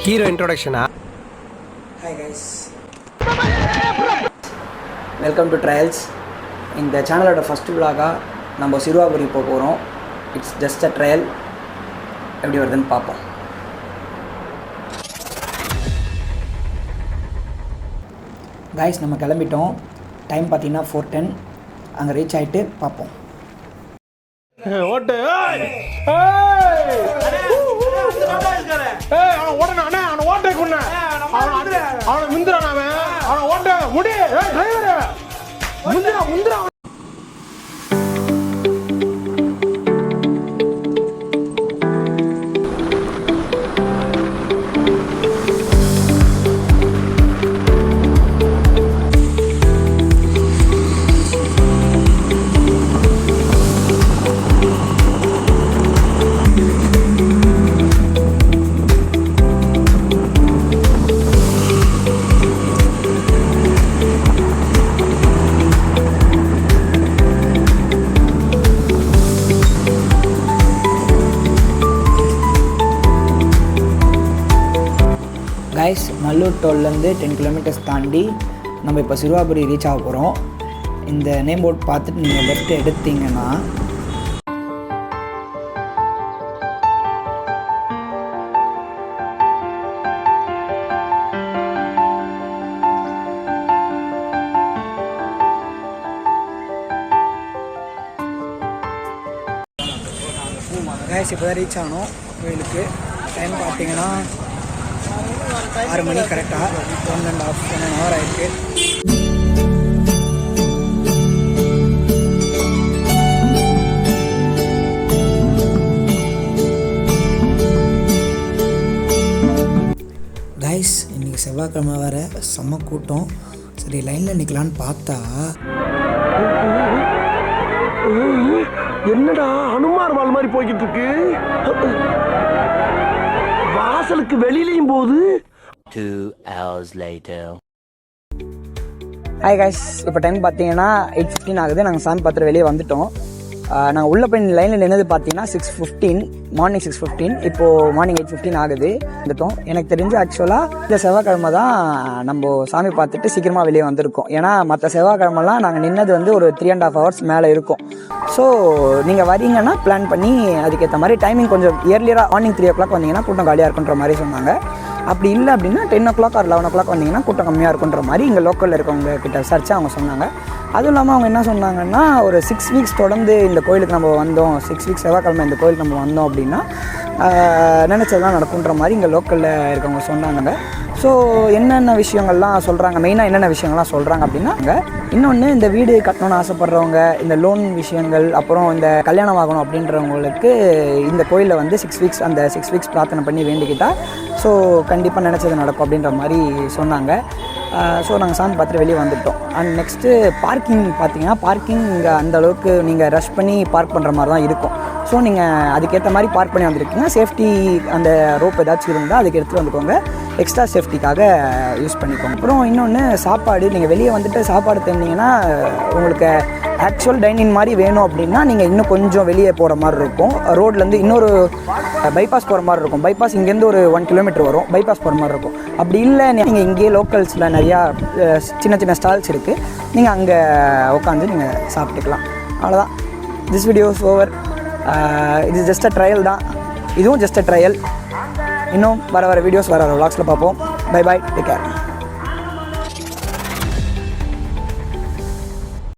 Hero இன்ட்ரோடக்ஷனா? Hi guys, welcome to trials. இந்த சேனலோட ஃபஸ்ட் விலாகாக நம்ம சிறுவாபுரி போக போகிறோம். It's just a trial. எப்படி வருதுன்னு பார்ப்போம். கைஸ், நம்ம கிளம்பிட்டோம். டைம் பார்த்தீங்கன்னா 4:10. அங்கே ரீச் ஆகிட்டு பார்ப்போம். ஓட்டு ஓட்டை கொண்ட அவனை முந்திரான், அவனை ஓட்ட முடி டிரைவர் முந்திரா. கைஸ், மல்லூர் டோல்லேருந்து 10 கிலோமீட்டர்ஸ் தாண்டி நம்ம இப்போ சிறுவாபுரி ரீச் ஆக போகிறோம். இந்த நேம் போர்ட் பார்த்துட்டு நீங்கள் லெஃப்ட் எடுத்தீங்கன்னா கைஸ் இப்போ தான் ரீச் ஆகணும் கோயிலுக்கு. டைம் பார்த்தீங்கன்னா 6 மணி கரெக்டாக. 1.5 hour ஆயிருக்கு. கைஸ், இன்றைக்கி செவ்வாய்க்கிழமை வேறு, செம்ம கூட்டம். சரி, லைனில் நிற்கலான்னு பார்த்தா என்னடா அனுமார் வால் மாதிரி போய்கிட்டு இருக்கு. வாசலுக்கு வெளியிலையும் போகுது. 2 hours later. ஹாய் கைஸ், இப்போ டைம் பார்த்தீங்கன்னா 8:15 ஆகுது. நாங்கள் சாமி பார்த்துட்டு வெளியே வந்துட்டோம். நாங்கள் உள்ளே போய் லைனில் நின்னது பார்த்தீங்கன்னா 6:15, மார்னிங் 6:15. இப்போது மார்னிங் 8:15 ஆகுது. வந்துட்டோம். எனக்கு தெரிஞ்சு ஆக்சுவலாக இந்த செவ்வாய்க்கிழமை தான் நம்ம சாமி பார்த்துட்டு சீக்கிரமாக வெளியே வந்திருக்கோம். ஏன்னா மற்ற செவ்வாய்க்கிழமெல்லாம் நாங்கள் நின்னது வந்து ஒரு 3.5 hours மேலே இருக்கும். ஸோ நீங்கள் வரீங்கன்னா பிளான் பண்ணி அதுக்கேற்ற மாதிரி டைமிங் கொஞ்சம் இயர்லியராக மார்னிங் 3 o'clock வந்தீங்கன்னா கூட்டம் காலியாக இருக்குன்ற மாதிரி சொன்னாங்க. அப்படி இல்லை அப்படின்னா 10 o'clock or 11 o'clock வந்தீங்கன்னா கூட்டம் கம்மியாக இருக்குன்ற மாதிரி இங்கே லோக்கலில் இருக்கவங்க கிட்ட விசாரிச்சு அவங்க சொன்னாங்க. அதுவும் இல்லாமல் அவங்க என்ன சொன்னாங்கன்னா, ஒரு 6 weeks தொடர்ந்து இந்த கோயிலுக்கு நம்ம வந்தோம், 6 weeks செவ்வாய்க்கிழமை இந்த கோயிலுக்கு நம்ம வந்தோம் அப்படின்னா நினச்சதெல்லாம் நடக்குன்ற மாதிரி இங்கே லோக்கலில் இருக்கவங்க சொன்னாங்க. ஸோ என்னென்ன விஷயங்கள்லாம் சொல்கிறாங்க, மெயினாக என்னென்ன விஷயங்கள்லாம் சொல்கிறாங்க அப்படின்னா, இன்னொன்று இந்த வீடு கட்டணும்னு ஆசைப்பட்றவங்க, இந்த லோன் விஷயங்கள், அப்புறம் இந்த கல்யாணம் ஆகணும் அப்படின்றவங்களுக்கு இந்த கோயிலில் வந்து 6 weeks அந்த 6 weeks பிரார்த்தனை பண்ணி வேண்டிக்கிட்டால் ஸோ கண்டிப்பாக நினச்சது நடக்கும் அப்படின்ற மாதிரி சொன்னாங்க. ஸோ நாங்கள் சாமி பார்த்துட்டு வெளியே வந்துவிட்டோம். அண்ட் நெக்ஸ்ட்டு பார்க்கிங் பார்த்தீங்கன்னா, பார்க்கிங் இங்கே அந்தளவுக்கு நீங்கள் ரஷ் பண்ணி பார்க் பண்ணுற மாதிரி தான் இருக்கும். ஸோ நீங்கள் அதுக்கேற்ற மாதிரி பார்க் பண்ணி வந்திருக்கீங்க. சேஃப்டி அந்த ரோப் ஏதாச்சும் இருந்தால் அதுக்கு எடுத்துகிட்டு வந்துக்கோங்க. எக்ஸ்ட்ரா சேஃப்டிக்காக யூஸ் பண்ணிக்கோங்க. அப்புறம் இன்னொன்று, சாப்பாடு நீங்கள் வெளியே வந்துட்டு சாப்பாடு தந்தீங்கன்னா உங்களுக்கு ஆக்சுவல் டைனிங் மாதிரி வேணும் அப்படின்னா நீங்கள் இன்னும் கொஞ்சம் வெளியே போகிற மாதிரி இருக்கும். ரோட்லேருந்து இன்னொரு பைபாஸ் போகிற மாதிரி இருக்கும். பைபாஸ் இங்கேருந்து ஒரு 1 கிலோமீட்டர் வரும். பைபாஸ் போகிற மாதிரி இருக்கும். அப்படி இல்லை, நீங்கள் இங்கேயே லோக்கல்ஸில் நிறையா சின்ன சின்ன ஸ்டால்ஸ் இருக்குது. நீங்கள் அங்கே உட்காந்து நீங்கள் சாப்பிட்டுக்கலாம். அவ்வளோதான். This video is over. இது ஜஸ்ட் அ ட்ரையல் தான். இதுவும் ஜஸ்ட் அ ட்ரையல். இன்னும் வர வீடியோஸ் வர விலாக்ஸில் பார்ப்போம். Bye bye, take care.